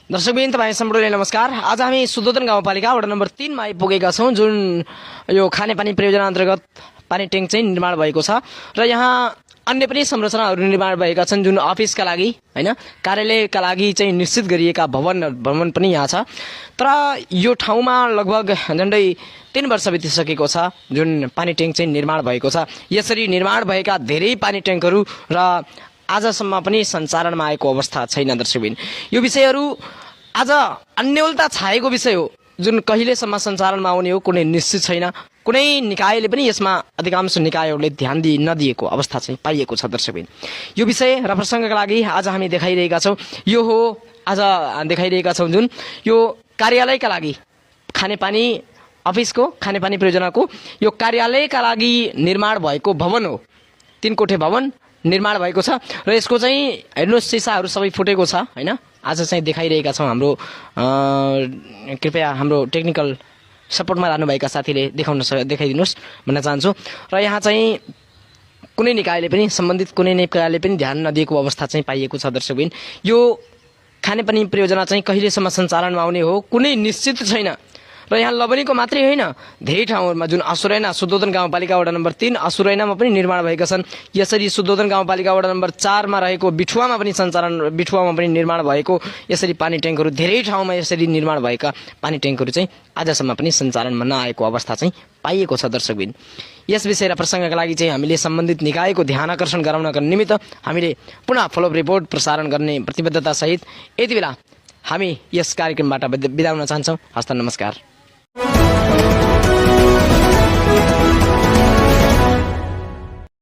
दर्शकबिन तपाईँ सम्पूर्णलाई नमस्कार। आज हामी सुदोधन गाउँपालिका वडा नम्बर 3 मा आइपुगेका छौँ, जुन यो खानेपानी परियोजना अन्तर्गत पानी ट्याङ्क चाहिँ निर्माण भएको छ र यहाँ अन्य पनि संरचनाहरू निर्माण भएका छन्, जुन अफिसका लागि हैन, कार्यालयका लागि चाहिँ निश्चित गरिएका भवन पनि यहाँ छ। तर यो ठाउँमा लगभग झन्डै 3 वर्ष बितिसकेको छ जुन पानी ट्याङ्क चाहिँ निर्माण भएको छ। यसरी निर्माण भएका धेरै पानी ट्याङ्कहरू र आजसम्म पनि सञ्चालनमा आएको अवस्था छैन। दर्शकबिन, यो विषयहरू आज अन्यलता छाएको विषय हो, जुन कहिलेसम्म सञ्चालनमा आउने हो कुनै निश्चित छैन। कुनै निकायले पनि यसमा अधिकांश निकायहरूले ध्यान नदिएको अवस्था चाहिँ पाइएको छ। दर्शकबिन, यो विषय र प्रसङ्गका लागि आज हामी देखाइरहेका छौँ। यो हो आज देखाइरहेका छौँ जुन यो कार्यालयका लागि खानेपानी अफिसको खानेपानी परियोजनाको यो कार्यालयका लागि निर्माण भएको भवन हो। 3 कोठे भवन निर्माण भएको छ र यसको चाहिँ हेर्नुहोस् सिसाहरू सबै फुटेको छ हैन। आज चाहिँ देखाइरहेका छौँ। हाम्रो कृपया हाम्रो टेक्निकल सपोर्टमा रहनुभएका साथीले देखाइदिनुहोस् भन्न चाहन्छु। र यहाँ चाहिँ कुनै निकायले पनि सम्बन्धित कुनै निकायले पनि ध्यान नदिएको अवस्था चाहिँ पाइएको छ। दर्शकबिन, यो खानेपानी परियोजना चाहिँ कहिलेसम्म सञ्चालनमा आउने हो कुनै निश्चित छैन। र यहाँ लबनीको मात्रै होइन, धेरै ठाउँहरूमा जुन असुरैना सुदोधन गाउँपालिका वडा नम्बर 3 असुरैनामा पनि निर्माण भएका छन्। यसरी सुदोधन गाउँपालिका वडा नम्बर 4 मा रहेको बिठुवामा पनि निर्माण भएको यसरी पानी ट्याङ्कहरू धेरै ठाउँमा यसरी निर्माण भएका पानी ट्याङ्कहरू चाहिँ आजसम्म पनि सञ्चालनमा नआएको अवस्था चाहिँ पाइएको छ। दर्शकबिन, यस विषय र प्रसङ्गका लागि चाहिँ हामीले सम्बन्धित निकायको ध्यान आकर्षण गराउनका निमित्त हामीले पुनः फलोअप रिपोर्ट प्रसारण गर्ने प्रतिबद्धता सहित यति बेला हामी यस कार्यक्रमबाट बिदा हुन चाहन्छौँ। हस्त नमस्कार।